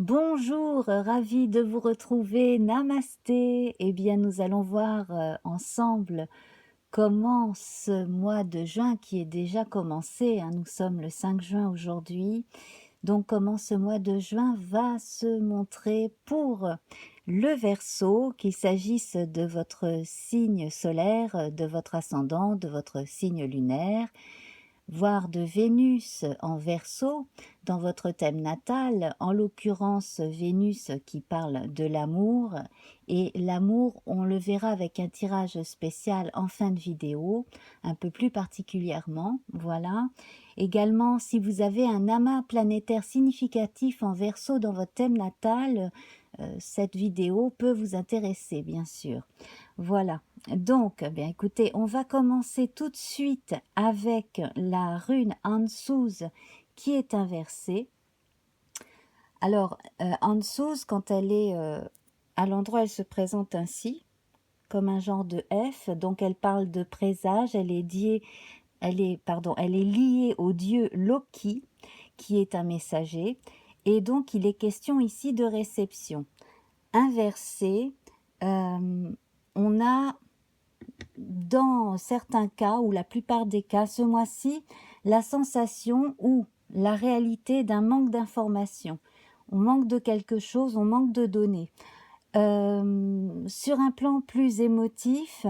Bonjour, ravi de vous retrouver. Namasté. Eh bien, nous allons voir ensemble comment ce mois de juin qui est déjà commencé, hein, nous sommes le 5 juin aujourd'hui, donc comment ce mois de juin va se montrer pour le Verseau, qu'il s'agisse de votre signe solaire, de votre ascendant, de votre signe lunaire, voire de Vénus en Verseau dans votre thème natal, en l'occurrence Vénus qui parle de l'amour, et l'amour on le verra avec un tirage spécial en fin de vidéo, un peu plus particulièrement, voilà. Également, si vous avez un amas planétaire significatif en Verseau dans votre thème natal, cette vidéo peut vous intéresser bien sûr. Voilà. Donc, bien écoutez, on va commencer tout de suite avec la rune Ansuz qui est inversée. Alors, Ansuz, quand elle est à l'endroit, elle se présente ainsi, comme un genre de F. Donc, elle parle de présage. Elle est liée au dieu Loki, qui est un messager. Et donc, il est question ici de réception. Inversée, on a dans certains cas, ou la plupart des cas, ce mois-ci, la sensation ou la réalité d'un manque d'information. On manque de quelque chose, on manque de données. Sur un plan plus émotif,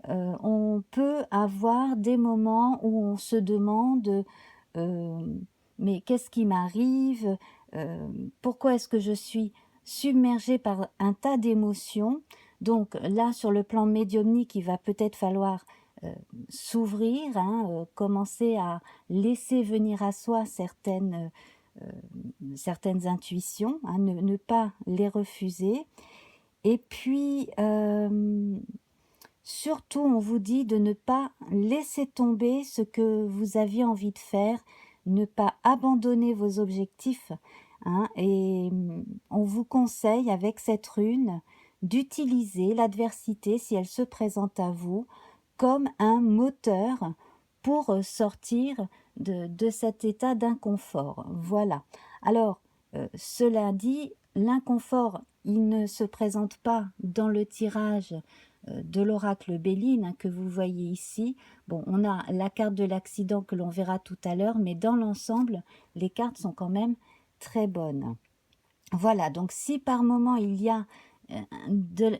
on peut avoir des moments où on se demande mais qu'est-ce qui m'arrive, pourquoi est-ce que je suis submergée par un tas d'émotions. Donc là, sur le plan médiumnique, il va peut-être falloir s'ouvrir, hein, commencer à laisser venir à soi certaines intuitions, hein, ne pas les refuser. Et puis, surtout, on vous dit de ne pas laisser tomber ce que vous aviez envie de faire, ne pas abandonner vos objectifs, hein, et on vous conseille avec cette rune d'utiliser l'adversité, si elle se présente à vous, comme un moteur pour sortir de cet état d'inconfort. Voilà. Alors, cela dit, l'inconfort, il ne se présente pas dans le tirage de l'oracle Béline, hein, que vous voyez ici. Bon, on a la carte de l'accident que l'on verra tout à l'heure, mais dans l'ensemble, les cartes sont quand même très bonnes. Voilà, donc si par moment il y a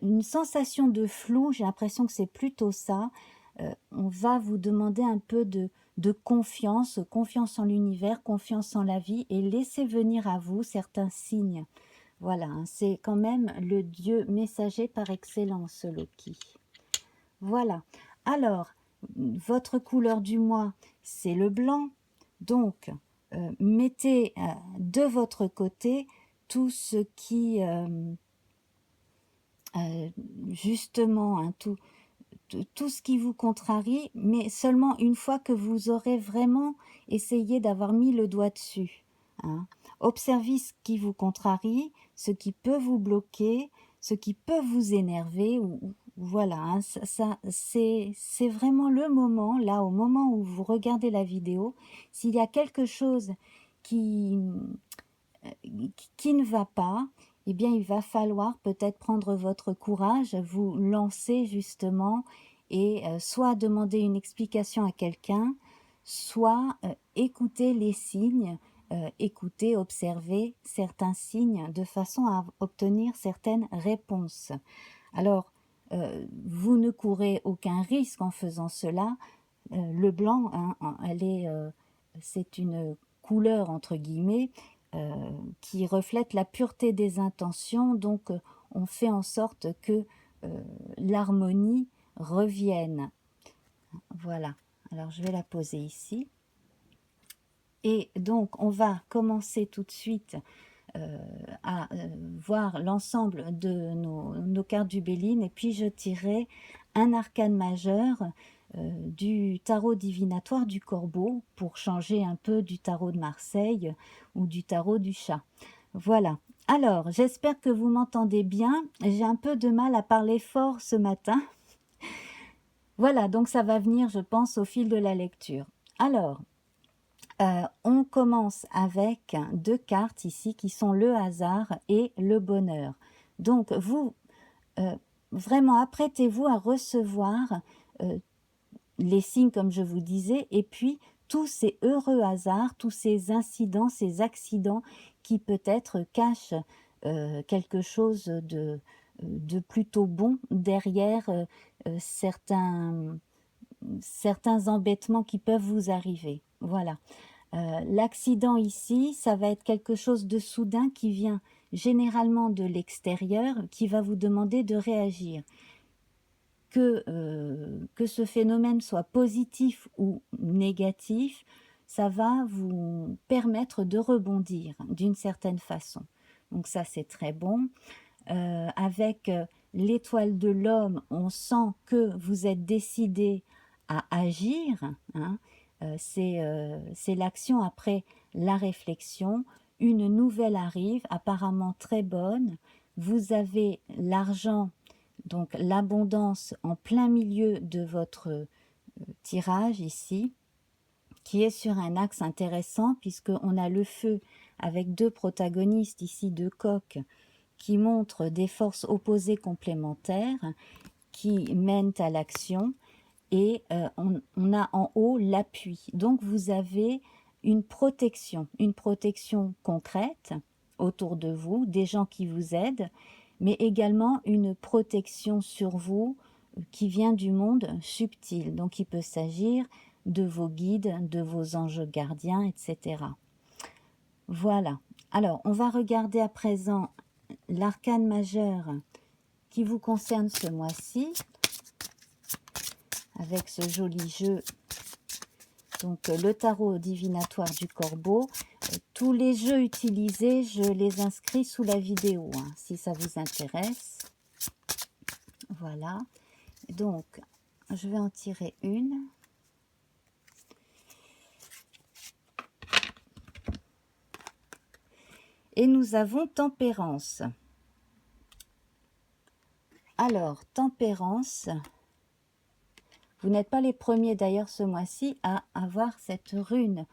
une sensation de flou, j'ai l'impression que c'est plutôt ça, on va vous demander un peu de confiance, confiance en l'univers, confiance en la vie, et laissez venir à vous certains signes. Voilà, hein, c'est quand même le dieu messager par excellence, Loki. Voilà. Alors, votre couleur du mois, c'est le blanc. Donc, mettez de votre côté tout ce qui, justement, hein, tout ce qui vous contrarie, mais seulement une fois que vous aurez vraiment essayé d'avoir mis le doigt dessus, hein. Observez ce qui vous contrarie, ce qui peut vous bloquer, ce qui peut vous énerver, voilà, hein, c'est vraiment le moment, là, au moment où vous regardez la vidéo, s'il y a quelque chose qui, qui ne va pas, eh bien, il va falloir peut-être prendre votre courage, vous lancer justement et soit demander une explication à quelqu'un, soit écouter les signes, écouter, observer certains signes de façon à obtenir certaines réponses. Alors, vous ne courez aucun risque en faisant cela. Le blanc, hein, c'est une couleur entre guillemets qui reflète la pureté des intentions, donc on fait en sorte que l'harmonie revienne. Voilà, alors je vais la poser ici. Et donc on va commencer tout de suite à voir l'ensemble de nos cartes du Béline, et puis je tirerai un arcane majeur du tarot divinatoire du Corbeau pour changer un peu du tarot de Marseille ou du tarot du chat. Voilà. Alors, j'espère que vous m'entendez bien. J'ai un peu de mal à parler fort ce matin. Voilà, donc ça va venir, je pense, au fil de la lecture. Alors, On commence avec 2 cartes ici qui sont le hasard et le bonheur. Donc vous, vraiment apprêtez-vous à recevoir les signes comme je vous disais, et puis tous ces heureux hasards, tous ces incidents, ces accidents qui peut-être cachent quelque chose de plutôt bon derrière certains embêtements qui peuvent vous arriver. Voilà. L'accident ici, ça va être quelque chose de soudain qui vient généralement de l'extérieur, qui va vous demander de réagir. Que ce phénomène soit positif ou négatif, ça va vous permettre de rebondir d'une certaine façon. Donc ça, c'est très bon. Avec l'étoile de l'homme, on sent que vous êtes décidé à agir. Hein. C'est l'action après la réflexion. Une nouvelle arrive, apparemment très bonne. Vous avez l'argent, donc l'abondance en plein milieu de votre tirage ici, qui est sur un axe intéressant puisqu'on a le feu avec 2 protagonistes ici, 2 coqs, qui montrent des forces opposées complémentaires qui mènent à l'action, et on a en haut l'appui. Donc vous avez une protection concrète autour de vous, des gens qui vous aident, mais également une protection sur vous qui vient du monde subtil. Donc il peut s'agir de vos guides, de vos anges gardiens, etc. Voilà. Alors, on va regarder à présent l'arcane majeur qui vous concerne ce mois-ci, avec ce joli jeu, donc le tarot divinatoire du corbeau. Tous les jeux utilisés, je les inscris sous la vidéo, hein, si ça vous intéresse. Voilà. Donc, je vais en tirer une. Et nous avons Tempérance. Alors, Tempérance, vous n'êtes pas les premiers d'ailleurs ce mois-ci à avoir cette rune.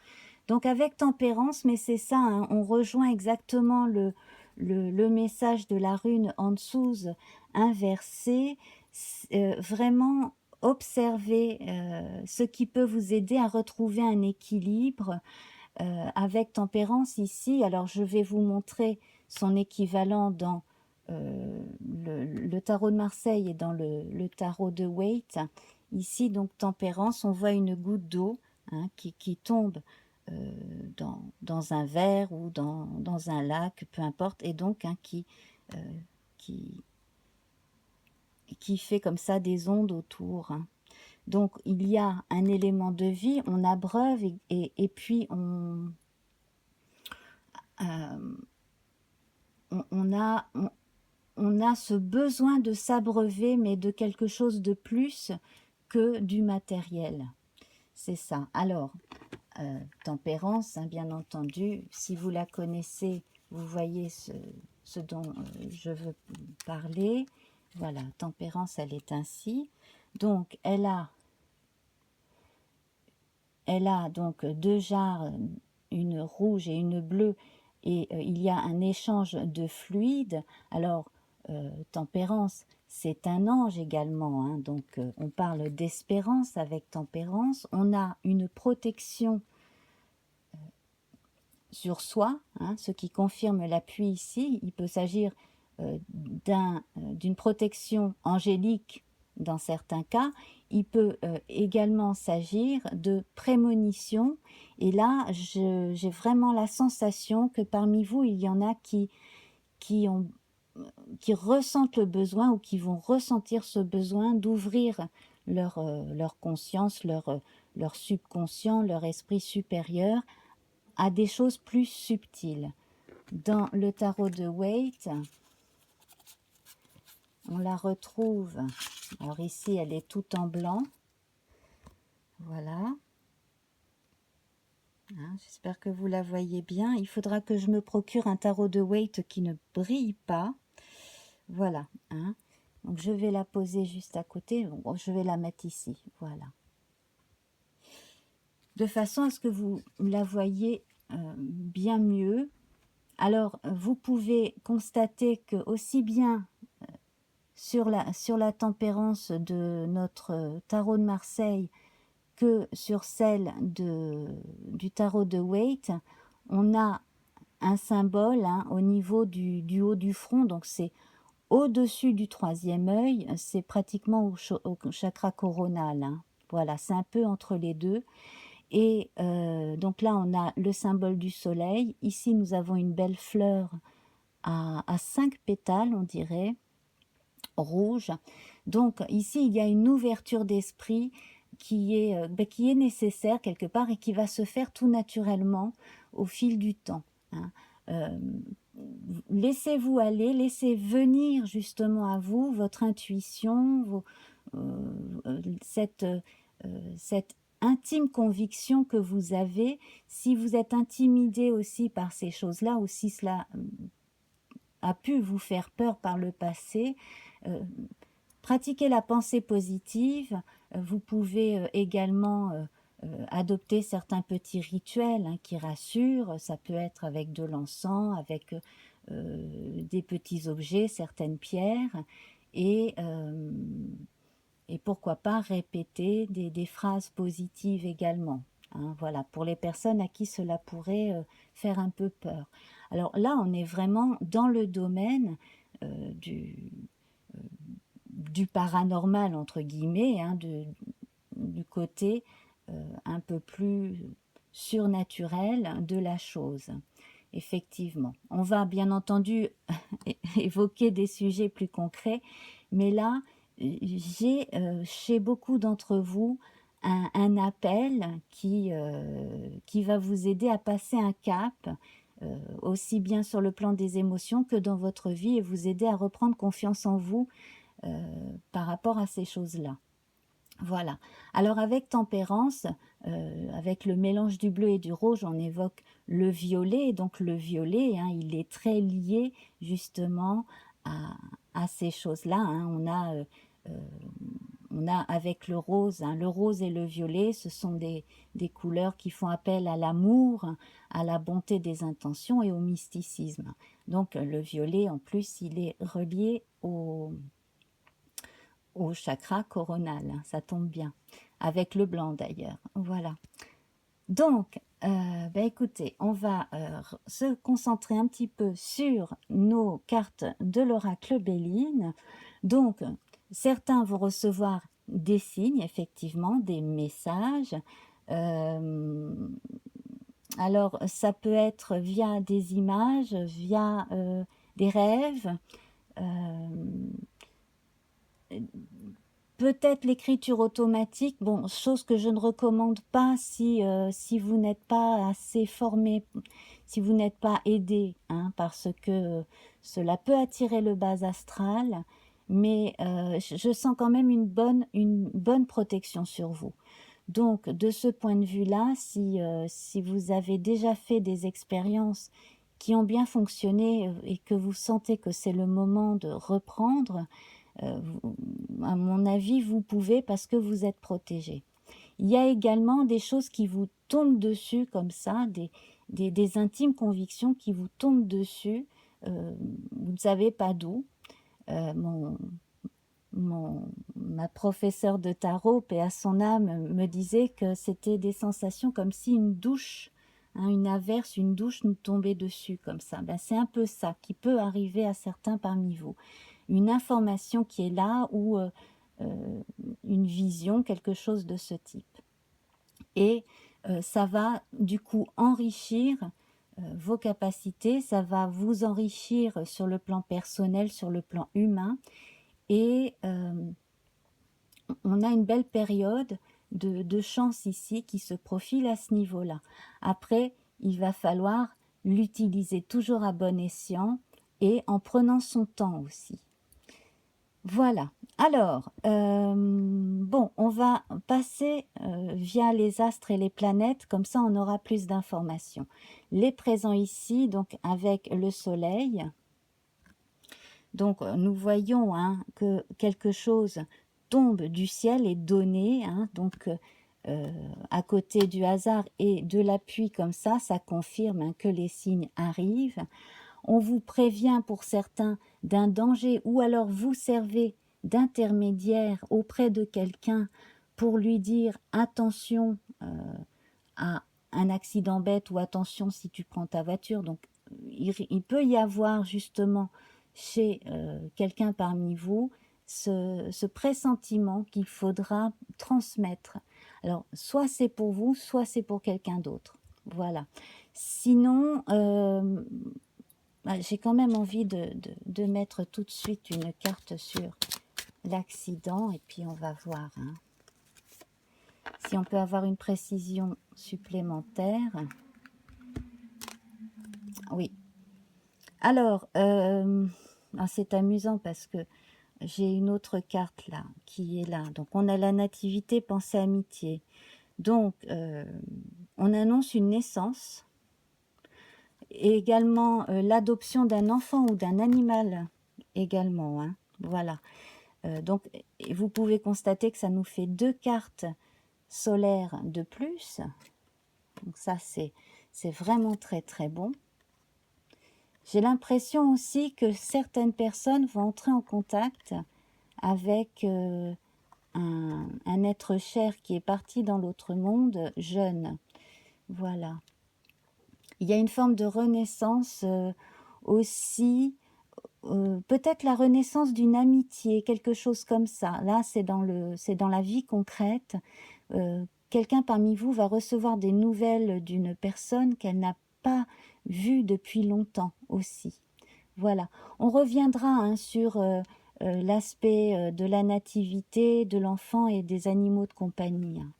Donc avec Tempérance, mais c'est ça, hein, on rejoint exactement le message de la rune en dessous, inversé. Vraiment observer ce qui peut vous aider à retrouver un équilibre avec Tempérance ici. Alors je vais vous montrer son équivalent dans le tarot de Marseille et dans le tarot de Waite. Ici, donc Tempérance, on voit une goutte d'eau, hein, qui tombe dans un verre ou dans un lac, peu importe, et donc hein, qui fait comme ça des ondes autour. Hein. Donc il y a un élément de vie, on abreuve et puis on a ce besoin de s'abreuver, mais de quelque chose de plus que du matériel. C'est ça. Alors, Tempérance, hein, bien entendu, si vous la connaissez, vous voyez ce dont je veux parler. Voilà, Tempérance, elle est ainsi. Donc, elle a donc 2 jarres, une rouge et une bleue, et il y a un échange de fluides. Alors, Tempérance, c'est un ange également, hein, donc on parle d'espérance avec Tempérance. On a une protection sur soi, hein, ce qui confirme l'appui ici. Il peut s'agir d'une protection angélique dans certains cas. Il peut également s'agir de prémonition. Et là, j'ai vraiment la sensation que parmi vous, il y en a qui ressentent le besoin ou qui vont ressentir ce besoin d'ouvrir leur conscience, leur subconscient, leur esprit supérieur à des choses plus subtiles. Dans le tarot de Waite, on la retrouve, alors ici elle est toute en blanc, voilà, hein, j'espère que vous la voyez bien. Il faudra que je me procure un tarot de Waite qui ne brille pas, voilà, hein. Donc je vais la poser juste à côté, bon, je vais la mettre ici, voilà. de façon à ce que vous la voyez bien mieux. Alors, vous pouvez constater que aussi bien sur la tempérance de notre tarot de Marseille que sur celle du tarot de Waite, on a un symbole au niveau du haut du front, donc c'est au-dessus du troisième œil, c'est pratiquement au chakra coronal. Voilà, c'est un peu entre les deux. Et donc là, on a le symbole du soleil. Ici, nous avons une belle fleur à 5 pétales, on dirait, rouge. Donc ici, il y a une ouverture d'esprit qui est nécessaire quelque part et qui va se faire tout naturellement au fil du temps. Euh, Laissez-vous aller, laissez venir justement à vous votre intuition, cette intime conviction que vous avez. Si vous êtes intimidé aussi par ces choses-là, ou si cela a pu vous faire peur par le passé, pratiquez la pensée positive. Vous pouvez également adopter certains petits rituels qui rassurent. Ça peut être avec de l'encens, avec des petits objets, certaines pierres, et, euh, et pourquoi pas répéter des phrases positives également. Voilà, pour les personnes à qui cela pourrait faire un peu peur. Alors là, on est vraiment dans le domaine du paranormal, entre guillemets, du côté un peu plus surnaturel de la chose. Effectivement. On va bien entendu évoquer des sujets plus concrets, mais là, j'ai chez beaucoup d'entre vous un appel qui va vous aider à passer un cap, aussi bien sur le plan des émotions que dans votre vie, et vous aider à reprendre confiance en vous par rapport à ces choses-là. Voilà. Alors avec tempérance, avec le mélange du bleu et du rouge, on évoque le violet. Et donc le violet, il est très lié justement à ces choses-là. On a avec le rose et le violet, ce sont des couleurs qui font appel à l'amour, à la bonté des intentions et au mysticisme. Donc le violet, en plus, il est relié au chakra coronal, ça tombe bien, avec le blanc d'ailleurs, voilà. Donc, écoutez, on va se concentrer un petit peu sur nos cartes de l'oracle Béline. Donc, certains vont recevoir des signes, effectivement, des messages. Alors, ça peut être via des images, via des rêves, peut-être l'écriture automatique, bon, chose que je ne recommande pas si vous n'êtes pas assez formé, si vous n'êtes pas aidé, parce que cela peut attirer le bas astral, mais je sens quand même une bonne protection sur vous. Donc, de ce point de vue-là, si vous avez déjà fait des expériences qui ont bien fonctionné et que vous sentez que c'est le moment de reprendre, à mon avis, vous pouvez parce que vous êtes protégé. Il y a également des choses qui vous tombent dessus comme ça, des intimes convictions qui vous tombent dessus, vous ne savez pas d'où. Euh, mon, ma professeure de tarot, paix à son âme, me disait que c'était des sensations comme si une douche, une averse, une douche nous tombait dessus comme ça. C'est un peu ça qui peut arriver à certains parmi vous. Une information qui est là ou une vision, quelque chose de ce type. Et ça va du coup enrichir vos capacités, ça va vous enrichir sur le plan personnel, sur le plan humain. Et on a une belle période de chance ici qui se profile à ce niveau-là. Après, il va falloir l'utiliser toujours à bon escient et en prenant son temps aussi. Voilà. Alors, bon, on va passer via les astres et les planètes, comme ça on aura plus d'informations. Les présents ici, donc avec le soleil. Donc, nous voyons que quelque chose tombe du ciel et donné. Donc, à côté du hasard et de l'appui comme ça confirme hein, que les signes arrivent. On vous prévient pour certains d'un danger ou alors vous servez d'intermédiaire auprès de quelqu'un pour lui dire attention à un accident bête ou attention si tu prends ta voiture. Donc il peut y avoir justement chez quelqu'un parmi vous ce pressentiment qu'il faudra transmettre. Alors soit c'est pour vous, soit c'est pour quelqu'un d'autre. Voilà. Sinon, j'ai quand même envie de mettre tout de suite une carte sur l'accident et puis on va voir hein, si on peut avoir une précision supplémentaire. Oui. Alors, c'est amusant parce que j'ai une autre carte là qui est là. Donc on a la nativité, pensée, amitié. Donc on annonce une naissance et également l'adoption d'un enfant ou d'un animal également. Hein. Voilà. Donc vous pouvez constater que ça nous fait 2 cartes solaires de plus. Donc ça c'est vraiment très très bon. J'ai l'impression aussi que certaines personnes vont entrer en contact avec un être cher qui est parti dans l'autre monde jeune. Voilà. Il y a une forme de renaissance aussi, peut-être la renaissance d'une amitié, quelque chose comme ça. Là, c'est dans la vie concrète. Quelqu'un parmi vous va recevoir des nouvelles d'une personne qu'elle n'a pas vue depuis longtemps aussi. Voilà. On reviendra hein, sur l'aspect de la nativité, de l'enfant et des animaux de compagnie. Hein.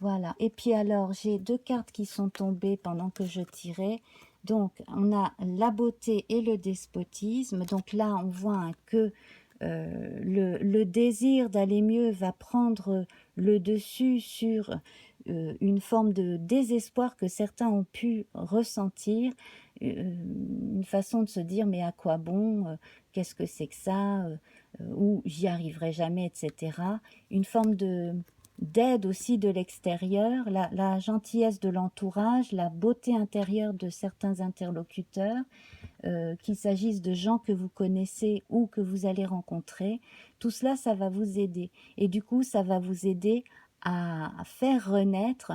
Voilà. Et puis alors, j'ai 2 cartes qui sont tombées pendant que je tirais. Donc, on a la beauté et le despotisme. Donc là, on voit hein, que le désir d'aller mieux va prendre le dessus sur une forme de désespoir que certains ont pu ressentir, une façon de se dire mais à quoi bon, qu'est-ce que c'est que ça, ou j'y arriverai jamais, etc. Une forme d'aide aussi de l'extérieur, la gentillesse de l'entourage, la beauté intérieure de certains interlocuteurs, qu'il s'agisse de gens que vous connaissez ou que vous allez rencontrer, tout cela, ça va vous aider. Et du coup, ça va vous aider à faire renaître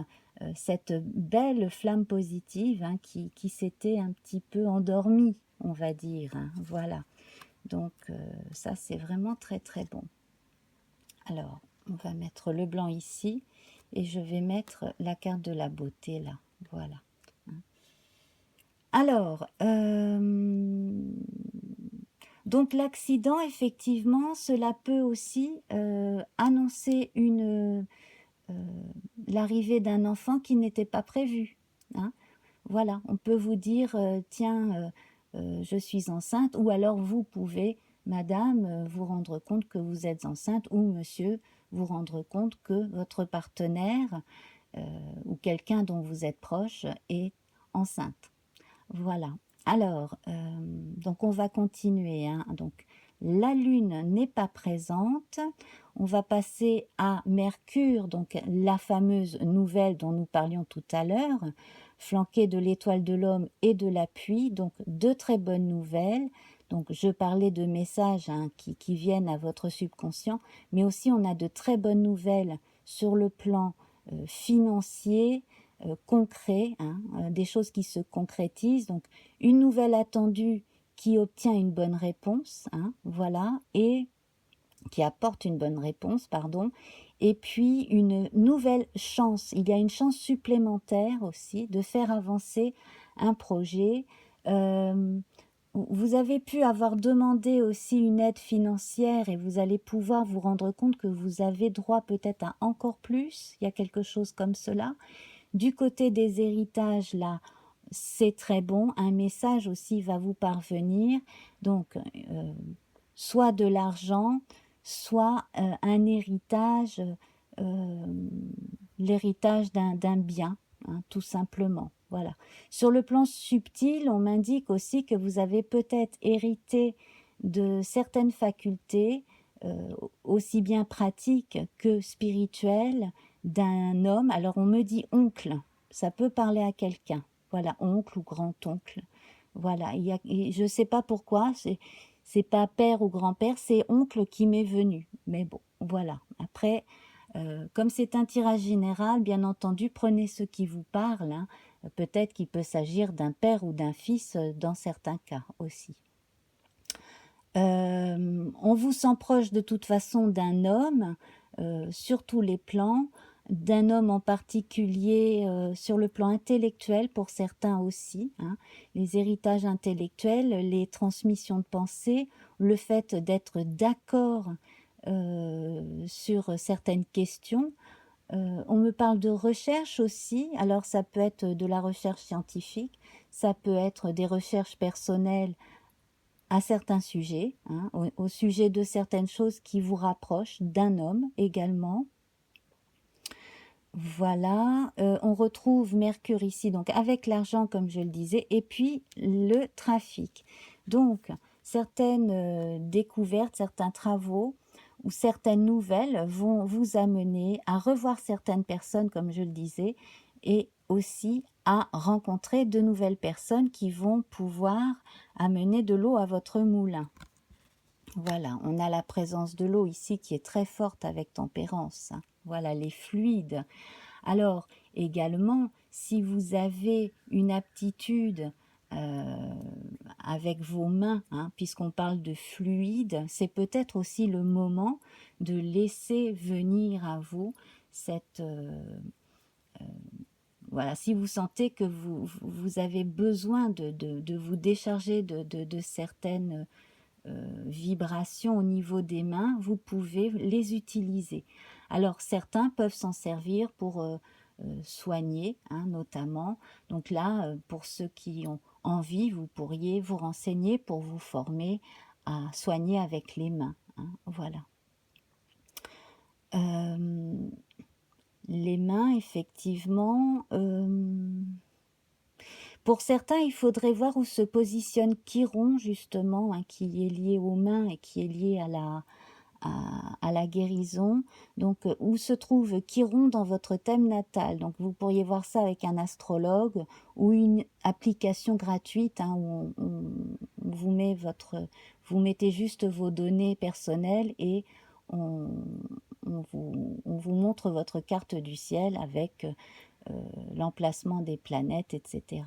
cette belle flamme positive hein, qui s'était un petit peu endormie, on va dire. Hein, voilà. Donc, ça, c'est vraiment très, très bon. Alors, on va mettre le blanc ici et je vais mettre la carte de la beauté là. Voilà. Alors, donc l'accident, effectivement, cela peut aussi annoncer l'arrivée d'un enfant qui n'était pas prévu. Hein. Voilà, on peut vous dire, tiens, je suis enceinte, ou alors vous pouvez, madame, vous rendre compte que vous êtes enceinte, ou monsieur, vous rendre compte que votre partenaire ou quelqu'un dont vous êtes proche est enceinte. Voilà. Alors, donc on va continuer. Hein. Donc, la Lune n'est pas présente. On va passer à Mercure, donc la fameuse nouvelle dont nous parlions tout à l'heure, flanquée de l'étoile de l'homme et de la pluie. Donc, 2 très bonnes nouvelles. Donc, je parlais de messages hein, qui viennent à votre subconscient, mais aussi on a de très bonnes nouvelles sur le plan financier, concret, hein, des choses qui se concrétisent. Donc, une nouvelle attendue qui obtient une bonne réponse, hein, voilà, et qui apporte une bonne réponse, pardon. Et puis, une nouvelle chance. Il y a une chance supplémentaire aussi de faire avancer un projet. Vous avez pu avoir demandé aussi une aide financière et vous allez pouvoir vous rendre compte que vous avez droit peut-être à encore plus. Il y a quelque chose comme cela. Du côté des héritages, là, c'est très bon. Un message aussi va vous parvenir. Donc, soit de l'argent, soit un héritage, l'héritage d'un bien, hein, tout simplement. Voilà. Sur le plan subtil, on m'indique aussi que vous avez peut-être hérité de certaines facultés, aussi bien pratiques que spirituelles, d'un homme. Alors on me dit oncle, ça peut parler à quelqu'un. Voilà, oncle ou grand-oncle. Voilà, je ne sais pas pourquoi, c'est pas père ou grand-père, c'est oncle qui m'est venu. Mais bon, voilà. Après, comme c'est un tirage général, bien entendu, prenez ce qui vous parle, hein. Peut-être qu'il peut s'agir d'un père ou d'un fils dans certains cas aussi. On vous sent proche de toute façon d'un homme, sur tous les plans, d'un homme en particulier sur le plan intellectuel pour certains aussi, hein. Les héritages intellectuels, les transmissions de pensée, le fait d'être d'accord sur certaines questions. On me parle de recherche aussi, alors ça peut être de la recherche scientifique, ça peut être des recherches personnelles à certains sujets, hein, au sujet de certaines choses qui vous rapprochent d'un homme également. Voilà, on retrouve Mercure ici, donc avec l'argent comme je le disais, et puis le trafic. Donc, certaines découvertes, certains travaux ou certaines nouvelles vont vous amener à revoir certaines personnes, comme je le disais, et aussi à rencontrer de nouvelles personnes qui vont pouvoir amener de l'eau à votre moulin. Voilà, on a la présence de l'eau ici qui est très forte avec tempérance. Voilà, les fluides. Alors, également, si vous avez une aptitude avec vos mains, hein, puisqu'on parle de fluide, c'est peut-être aussi le moment de laisser venir à vous cette... voilà, si vous sentez que vous avez besoin de vous décharger de certaines vibrations au niveau des mains, vous pouvez les utiliser. Alors certains peuvent s'en servir pour soigner, hein, notamment. Donc là, pour ceux qui ont envie, vous pourriez vous renseigner pour vous former à soigner avec les mains, hein, voilà. Les mains, effectivement, pour certains, il faudrait voir où se positionne Chiron, justement, hein, qui est lié aux mains et qui est lié à la guérison. Donc, où se trouve Chiron dans votre thème natal. Donc, vous pourriez voir ça avec un astrologue ou une application gratuite, hein, où vous mettez juste vos données personnelles et on vous montre votre carte du ciel avec l'emplacement des planètes, etc.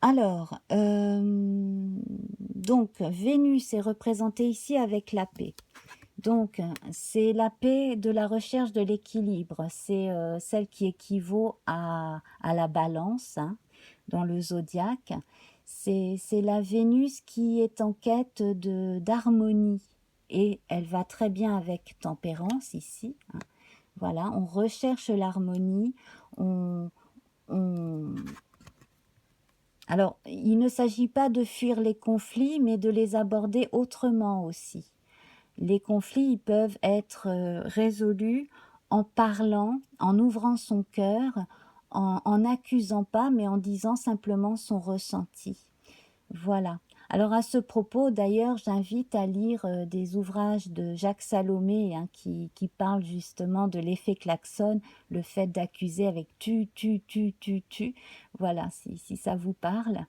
Alors, donc, Vénus est représentée ici avec la paix. Donc, c'est la paix de la recherche de l'équilibre. C'est celle qui équivaut à la balance, hein, dans le zodiaque. C'est la Vénus qui est en quête d'harmonie. Et elle va très bien avec tempérance ici, hein. Voilà, on recherche l'harmonie. Alors, il ne s'agit pas de fuir les conflits, mais de les aborder autrement aussi. Les conflits, ils peuvent être résolus en parlant, en ouvrant son cœur, en n'accusant pas, mais en disant simplement son ressenti. Voilà. Alors à ce propos, d'ailleurs, j'invite à lire des ouvrages de Jacques Salomé, hein, qui parlent justement de l'effet klaxon, le fait d'accuser avec tu, tu, tu, tu, tu. Voilà, si ça vous parle.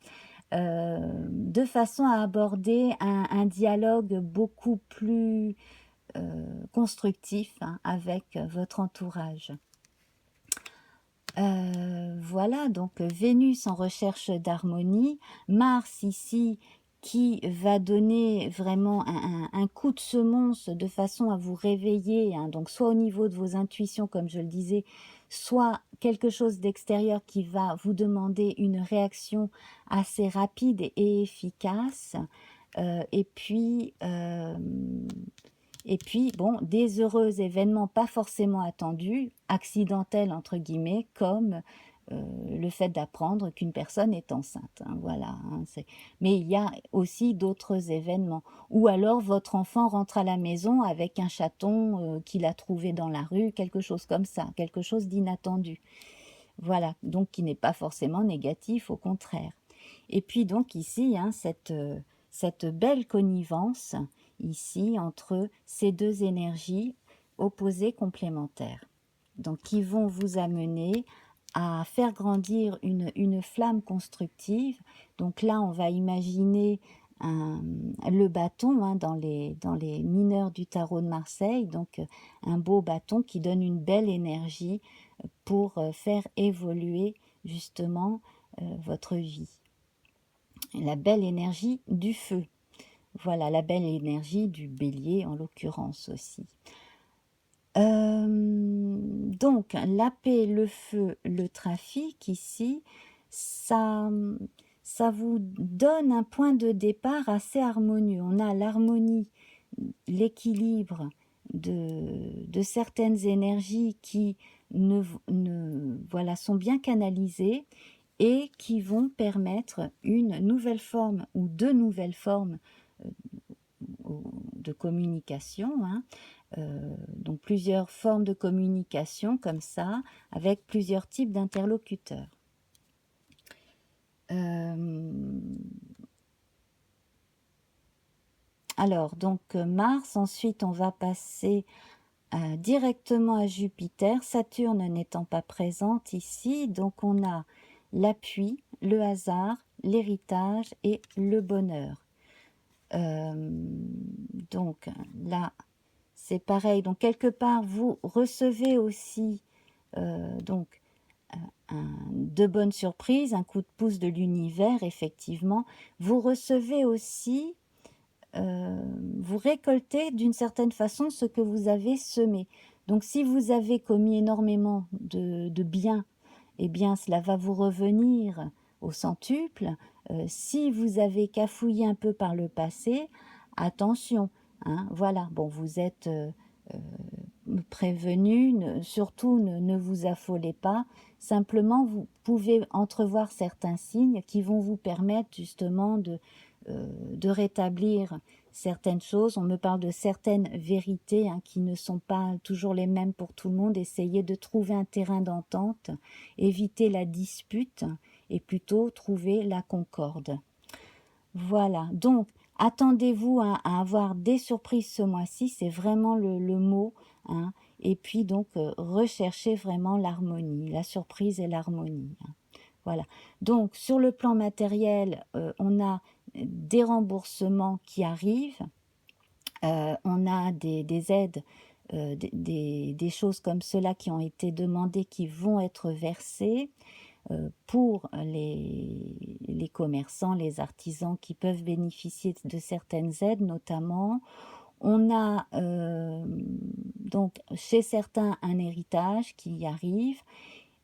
De façon à aborder un dialogue beaucoup plus constructif, hein, avec votre entourage. Voilà, donc Vénus en recherche d'harmonie, Mars ici qui va donner vraiment un coup de semonce de façon à vous réveiller, hein, donc soit au niveau de vos intuitions comme je le disais, soit quelque chose d'extérieur qui va vous demander une réaction assez rapide et efficace, et puis bon, des heureux événements pas forcément attendus, accidentels entre guillemets, comme le fait d'apprendre qu'une personne est enceinte, hein, voilà, hein, mais il y a aussi d'autres événements. Ou alors votre enfant rentre à la maison avec un chaton qu'il a trouvé dans la rue, quelque chose comme ça, quelque chose d'inattendu. Voilà, donc qui n'est pas forcément négatif, au contraire. Et puis donc ici, hein, cette belle connivence ici entre ces deux énergies opposées complémentaires. donc qui vont vous amener à faire grandir une flamme constructive. Donc là, on va imaginer le bâton hein, dans les mineurs du tarot de Marseille, donc un beau bâton qui donne une belle énergie pour faire évoluer justement votre vie. La belle énergie du feu. Voilà, la belle énergie du bélier en l'occurrence aussi. Donc, la paix, le feu, le trafic ici, ça vous donne un point de départ assez harmonieux. On a l'harmonie, l'équilibre de certaines énergies qui voilà, sont bien canalisées et qui vont permettre une nouvelle forme ou deux nouvelles formes de communication, hein. Donc plusieurs formes de communication comme ça, avec plusieurs types d'interlocuteurs. Alors, donc Mars, ensuite on va passer directement à Jupiter, Saturne n'étant pas présente ici, donc on a l'appui, le hasard, l'héritage et le bonheur. Donc là, c'est pareil. Donc quelque part, vous recevez aussi de bonnes surprises, un coup de pouce de l'univers, effectivement. Vous recevez aussi, vous récoltez d'une certaine façon ce que vous avez semé. Donc si vous avez commis énormément de bien, eh bien cela va vous revenir au centuple. Si vous avez cafouillé un peu par le passé, attention, hein, voilà, bon, vous êtes prévenu, surtout ne vous affolez pas, simplement vous pouvez entrevoir certains signes qui vont vous permettre justement de rétablir certaines choses. On me parle de certaines vérités hein, qui ne sont pas toujours les mêmes pour tout le monde. Essayez de trouver un terrain d'entente, éviter la dispute et plutôt trouver la concorde. Voilà, donc attendez-vous à avoir des surprises ce mois-ci, c'est vraiment le mot, hein. Et puis donc recherchez vraiment l'harmonie, la surprise et l'harmonie, hein. Voilà, donc sur le plan matériel, on a des remboursements qui arrivent, on a des aides, des choses comme cela qui ont été demandées, qui vont être versées, pour les commerçants, les artisans qui peuvent bénéficier de certaines aides notamment. On a donc chez certains un héritage qui arrive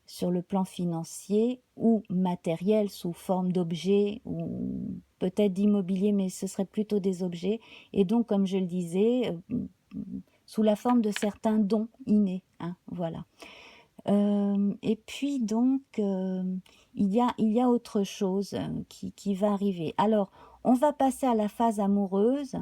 sur le plan financier ou matériel sous forme d'objets ou peut-être d'immobilier, mais ce serait plutôt des objets. Et donc, comme je le disais, sous la forme de certains dons innés, hein, voilà. Et puis donc, il y a autre chose qui va arriver. Alors, on va passer à la phase amoureuse,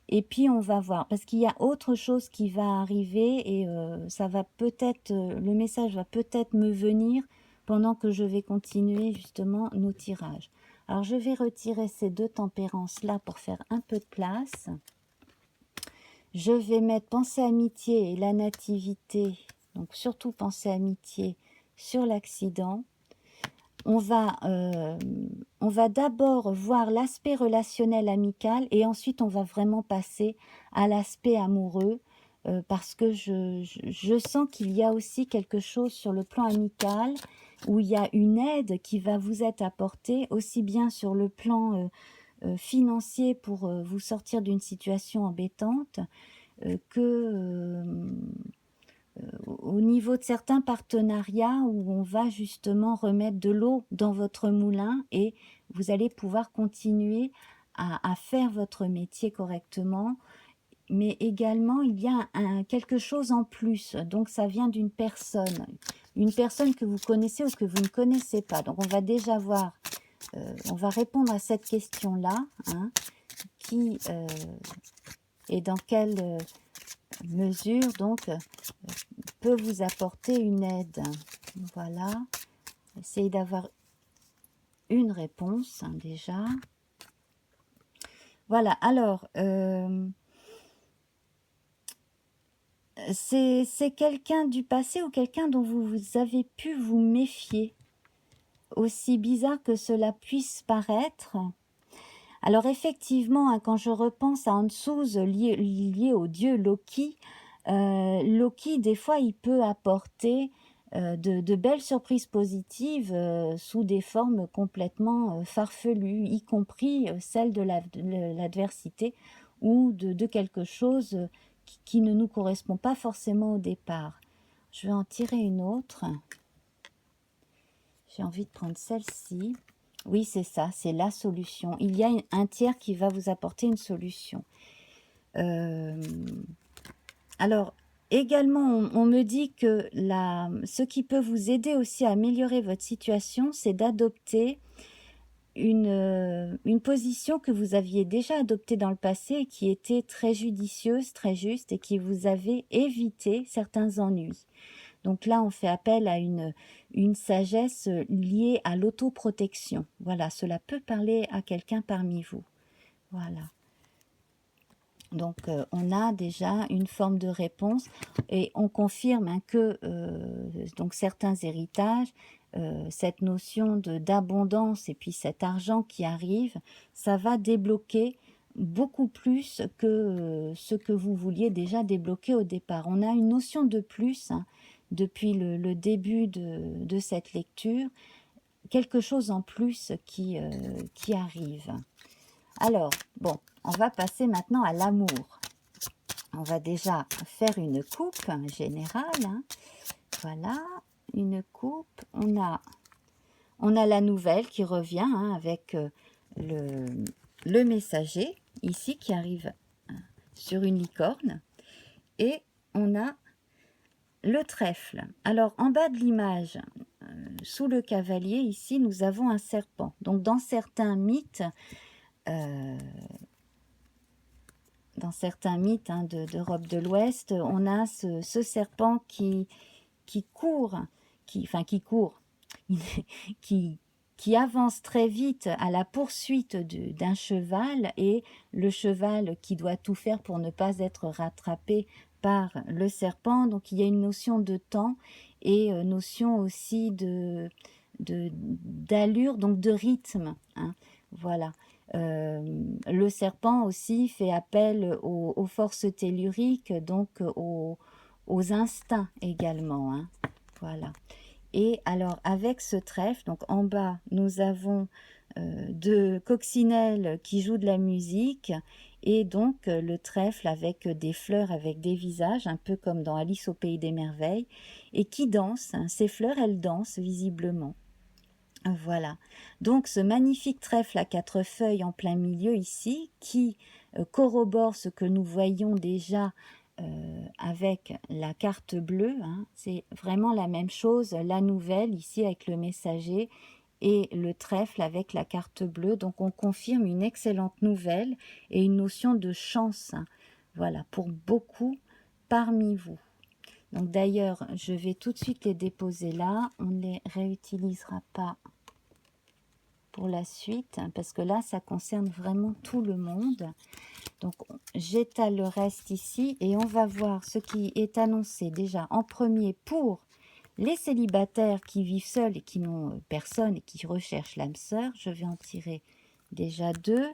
et puis on va voir, parce qu'il y a autre chose qui va arriver, et ça va peut-être, le message va peut-être me venir pendant que je vais continuer justement nos tirages. Alors, je vais retirer ces deux tempérances-là pour faire un peu de place. Je vais mettre pensée amitié et la nativité, donc surtout pensée amitié sur l'accident. On va d'abord voir l'aspect relationnel amical et ensuite on va vraiment passer à l'aspect amoureux parce que je sens qu'il y a aussi quelque chose sur le plan amical où il y a une aide qui va vous être apportée aussi bien sur le plan financier pour vous sortir d'une situation embêtante que au niveau de certains partenariats où on va justement remettre de l'eau dans votre moulin et vous allez pouvoir continuer à faire votre métier correctement. Mais également, il y a quelque chose en plus. Donc, ça vient d'une personne que vous connaissez ou que vous ne connaissez pas. Donc, on va déjà voir, on va répondre à cette question-là, hein, qui et dans quelle mesure donc peut vous apporter une aide. Voilà, essayez d'avoir une réponse hein, déjà. Voilà, alors C'est quelqu'un du passé ou quelqu'un dont vous avez pu vous méfier, aussi bizarre que cela puisse paraître. Alors effectivement, hein, quand je repense à Ansuz lié au dieu Loki, Loki, des fois, il peut apporter de belles surprises positives sous des formes complètement farfelues, y compris celle de l'adversité ou de quelque chose qui ne nous correspond pas forcément au départ. Je vais en tirer une autre. J'ai envie de prendre celle-ci. Oui, c'est ça, c'est la solution. Il y a un tiers qui va vous apporter une solution. Alors, également, on me dit que ce qui peut vous aider aussi à améliorer votre situation, c'est d'adopter une position que vous aviez déjà adoptée dans le passé et qui était très judicieuse, très juste et qui vous avait évité certains ennuis. Donc là, on fait appel à une sagesse liée à l'autoprotection. Voilà, cela peut parler à quelqu'un parmi vous. Voilà. Donc, on a déjà une forme de réponse et on confirme hein, que donc certains héritages, cette notion d'abondance et puis cet argent qui arrive, ça va débloquer beaucoup plus que ce que vous vouliez déjà débloquer au départ. On a une notion de plus hein, depuis le début de cette lecture, quelque chose en plus qui arrive. Alors, bon, on va passer maintenant à l'amour. On va déjà faire une coupe générale. Hein. Voilà, une coupe. On a la nouvelle qui revient hein, avec le messager, ici, qui arrive sur une licorne. Et on a le trèfle. Alors, en bas de l'image, sous le cavalier, ici, nous avons un serpent. Donc, dans certains mythes, hein, d'Europe de l'Ouest, on a ce serpent qui court, qui avance très vite à la poursuite d'un cheval et le cheval qui doit tout faire pour ne pas être rattrapé par le serpent. Donc il y a une notion de temps et notion aussi d'allure, donc de rythme. Hein, voilà. Le serpent aussi fait appel aux forces telluriques, donc aux instincts également. Hein, voilà. Et alors avec ce trèfle, donc en bas nous avons deux coccinelles qui jouent de la musique et donc le trèfle avec des fleurs, avec des visages, un peu comme dans Alice au pays des merveilles, et qui dansent. Hein, ces fleurs, elles dansent visiblement. Voilà, donc ce magnifique trèfle à 4 feuilles en plein milieu ici, qui corrobore ce que nous voyons déjà avec la carte bleue, hein. C'est vraiment la même chose, la nouvelle ici avec le messager et le trèfle avec la carte bleue. Donc on confirme une excellente nouvelle et une notion de chance, hein. Voilà, pour beaucoup parmi vous. Donc d'ailleurs, je vais tout de suite les déposer là, on ne les réutilisera pas pour la suite, hein, parce que là, ça concerne vraiment tout le monde. Donc, j'étale le reste ici et on va voir ce qui est annoncé déjà en premier pour les célibataires qui vivent seuls et qui n'ont personne et qui recherchent l'âme sœur. Je vais en tirer déjà 2.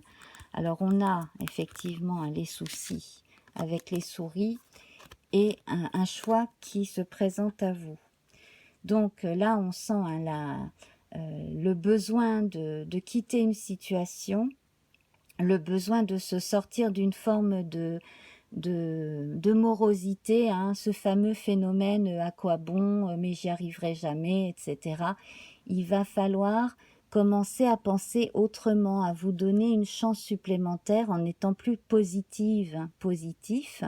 Alors, on a effectivement les soucis avec les souris et un choix qui se présente à vous. Donc là, on sent hein, le besoin de quitter une situation, le besoin de se sortir d'une forme de morosité, hein, ce fameux phénomène à quoi bon, mais j'y arriverai jamais, etc. Il va falloir commencer à penser autrement, à vous donner une chance supplémentaire en étant plus positive, hein, positif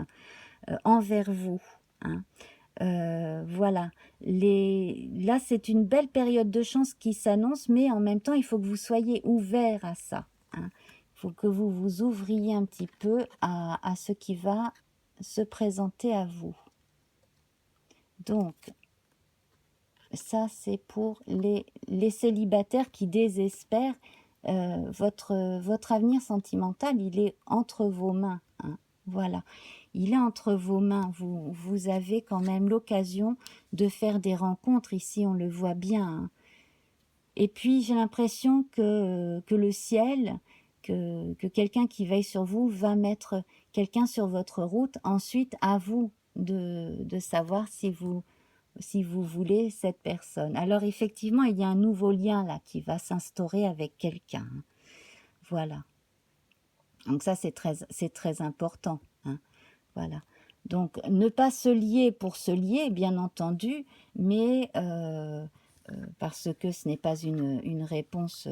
envers vous. Hein. Voilà, là c'est une belle période de chance qui s'annonce, mais en même temps il faut que vous soyez ouvert à ça. Hein. Il faut que vous vous ouvriez un petit peu à ce qui va se présenter à vous. Donc, ça c'est pour les célibataires qui désespèrent. Votre avenir sentimental, il est entre vos mains. Hein. Voilà. Il est entre vos mains. Vous avez quand même l'occasion de faire des rencontres. Ici, on le voit bien, hein. Et puis, j'ai l'impression que le ciel, que quelqu'un qui veille sur vous va mettre quelqu'un sur votre route. Ensuite, à vous de savoir si vous voulez cette personne. Alors, effectivement, il y a un nouveau lien là qui va s'instaurer avec quelqu'un, hein. Voilà. Donc ça, c'est très important, hein. Voilà. Donc, ne pas se lier pour se lier, bien entendu, mais parce que ce n'est pas une réponse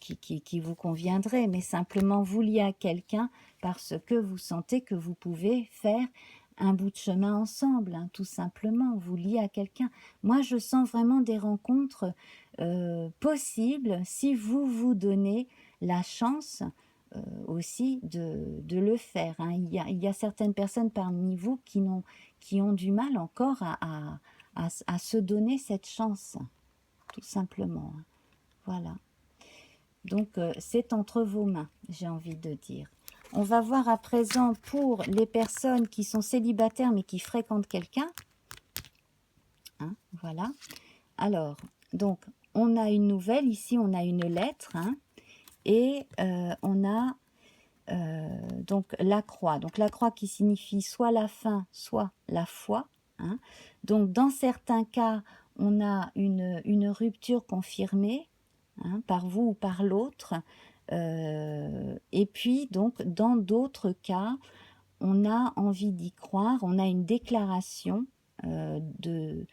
qui vous conviendrait, mais simplement vous lier à quelqu'un parce que vous sentez que vous pouvez faire un bout de chemin ensemble, hein, tout simplement, vous lier à quelqu'un. Moi, je sens vraiment des rencontres possibles si vous vous donnez la chance aussi de le faire, hein. Il y a certaines personnes parmi vous qui ont du mal encore à se donner cette chance, tout simplement, hein. Voilà. Donc, c'est entre vos mains, j'ai envie de dire. On va voir à présent pour les personnes qui sont célibataires mais qui fréquentent quelqu'un, hein, voilà. Alors, donc, on a une nouvelle, ici on a une lettre, hein, et on a donc la croix. Donc la croix qui signifie soit la fin, soit la foi, hein. Donc dans certains cas, on a une rupture confirmée, hein, par vous ou par l'autre. Et puis donc dans d'autres cas, on a envie d'y croire, on a une déclaration de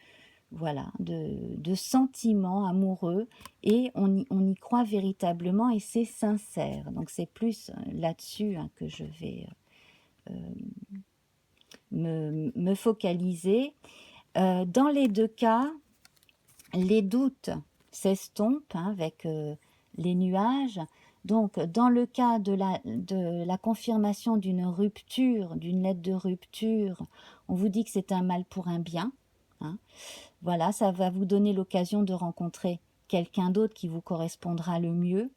voilà, de sentiments amoureux et on y croit véritablement et c'est sincère. Donc c'est plus là-dessus, hein, que je vais me focaliser. Dans les deux cas, les doutes s'estompent, hein, avec les nuages. Donc, dans le cas de la confirmation d'une rupture, d'une lettre de rupture, on vous dit que c'est un mal pour un bien, hein. Voilà, ça va vous donner l'occasion de rencontrer quelqu'un d'autre qui vous correspondra le mieux.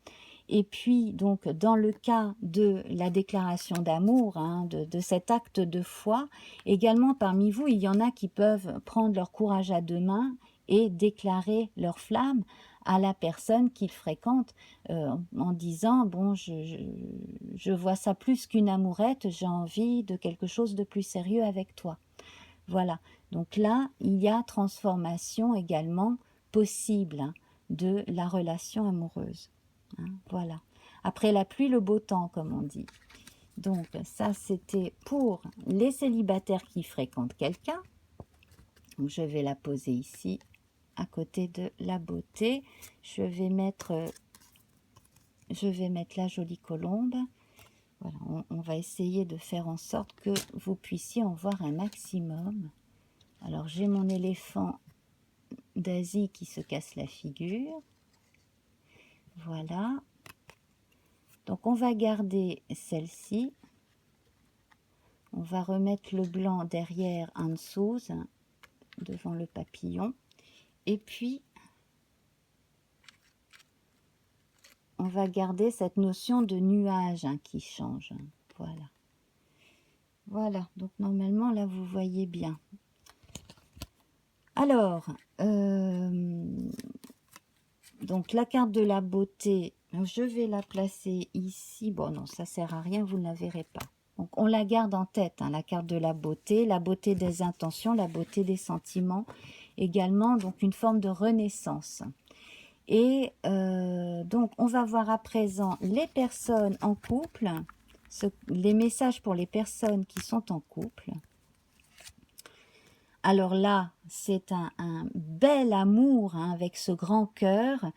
Et puis, donc, dans le cas de la déclaration d'amour, hein, de cet acte de foi, également parmi vous, il y en a qui peuvent prendre leur courage à deux mains et déclarer leur flamme à la personne qu'ils fréquentent en disant, bon, je vois ça plus qu'une amourette, j'ai envie de quelque chose de plus sérieux avec toi. Voilà, donc là, il y a transformation également possible, hein, de la relation amoureuse, hein, voilà. Après la pluie, le beau temps, comme on dit. Donc ça, c'était pour les célibataires qui fréquentent quelqu'un. Donc je vais la poser ici, à côté de la beauté. Je vais mettre la jolie colombe. Voilà, on va essayer de faire en sorte que vous puissiez en voir un maximum. Alors, j'ai mon éléphant d'Asie qui se casse la figure. Voilà. Donc, on va garder celle-ci. On va remettre le blanc derrière en dessous, devant le papillon. Et puis, on va garder cette notion de nuage, hein, qui change. Voilà. Voilà. Donc, normalement, là, vous voyez bien. Alors, donc la carte de la beauté, je vais la placer ici. Bon, non, ça sert à rien, vous ne la verrez pas. Donc, on la garde en tête, hein, la carte de la beauté des intentions, la beauté des sentiments, également, donc une forme de renaissance. Et donc, on va voir à présent les personnes en couple, les messages pour les personnes qui sont en couple. Alors là, c'est un bel amour, hein, avec ce grand cœur.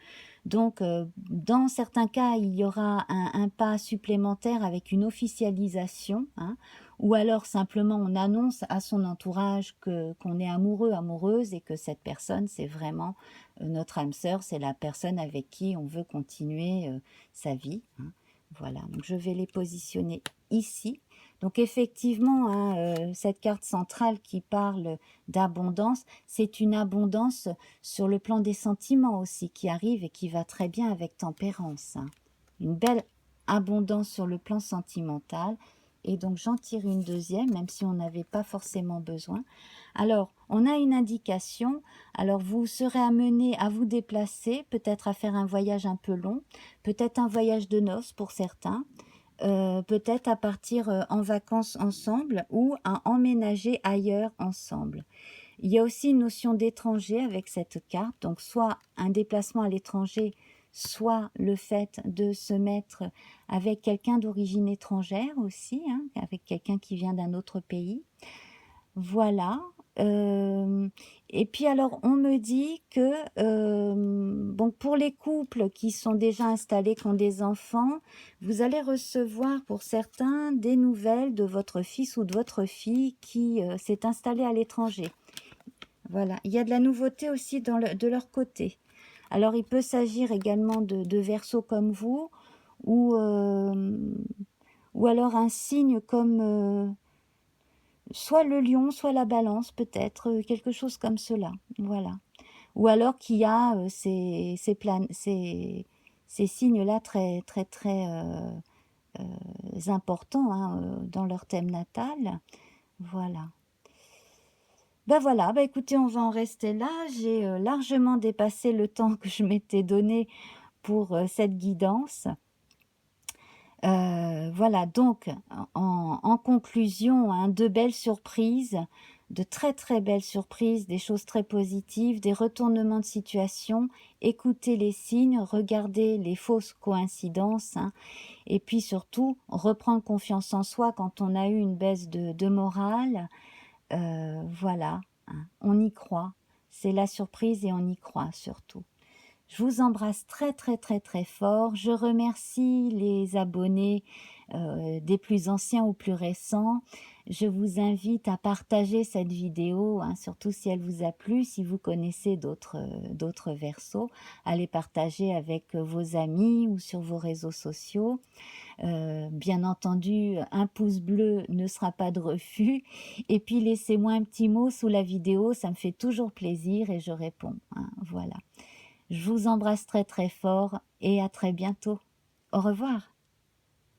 Donc, dans certains cas, il y aura un pas supplémentaire avec une officialisation, hein, ou alors simplement on annonce à son entourage qu'on est amoureux, amoureuse, et que cette personne, c'est vraiment notre âme sœur, c'est la personne avec qui on veut continuer sa vie, hein. Voilà, donc je vais les positionner ici. Donc effectivement, hein, cette carte centrale qui parle d'abondance, c'est une abondance sur le plan des sentiments aussi qui arrive et qui va très bien avec tempérance, hein. Une belle abondance sur le plan sentimental. et donc j'en tire une deuxième, même si on n'avait pas forcément besoin. Alors, on a une indication. Alors, vous serez amené à vous déplacer, peut-être à faire un voyage un peu long, peut-être un voyage de noces pour certains, peut-être à partir en vacances ensemble ou à emménager ailleurs ensemble. Il y a aussi une notion d'étranger avec cette carte, donc soit un déplacement à l'étranger, soit le fait de se mettre avec quelqu'un d'origine étrangère aussi, hein, avec quelqu'un qui vient d'un autre pays. Voilà. Et puis alors, on me dit que bon, pour les couples qui sont déjà installés, qui ont des enfants, vous allez recevoir pour certains des nouvelles de votre fils ou de votre fille qui s'est installé à l'étranger. Voilà. Il y a de la nouveauté aussi de leur côté. Alors, il peut s'agir également de Verseaux comme vous, ou alors un signe comme soit le lion, soit la balance, peut-être, quelque chose comme cela. Voilà. Ou alors qu'il y a ces signes-là très, très, très importants hein, dans leur thème natal. Voilà. Ben voilà, ben écoutez, on va en rester là. J'ai largement dépassé le temps que je m'étais donné pour cette guidance. Voilà, donc en conclusion, hein, de belles surprises, de très très belles surprises, des choses très positives, des retournements de situation, écoutez les signes, regardez les fausses coïncidences, hein, et puis surtout reprendre confiance en soi quand on a eu une baisse de morale. Voilà, hein, on y croit, c'est la surprise et on y croit surtout. Je vous embrasse très très très très fort. Je remercie les abonnés des plus anciens ou plus récents. Je vous invite à partager cette vidéo, hein, surtout si elle vous a plu, si vous connaissez d'autres Verseaux, à les partager avec vos amis ou sur vos réseaux sociaux. Bien entendu, un pouce bleu ne sera pas de refus. Et puis laissez-moi un petit mot sous la vidéo, ça me fait toujours plaisir et je réponds. Hein, voilà. Je vous embrasse très très fort et à très bientôt. Au revoir.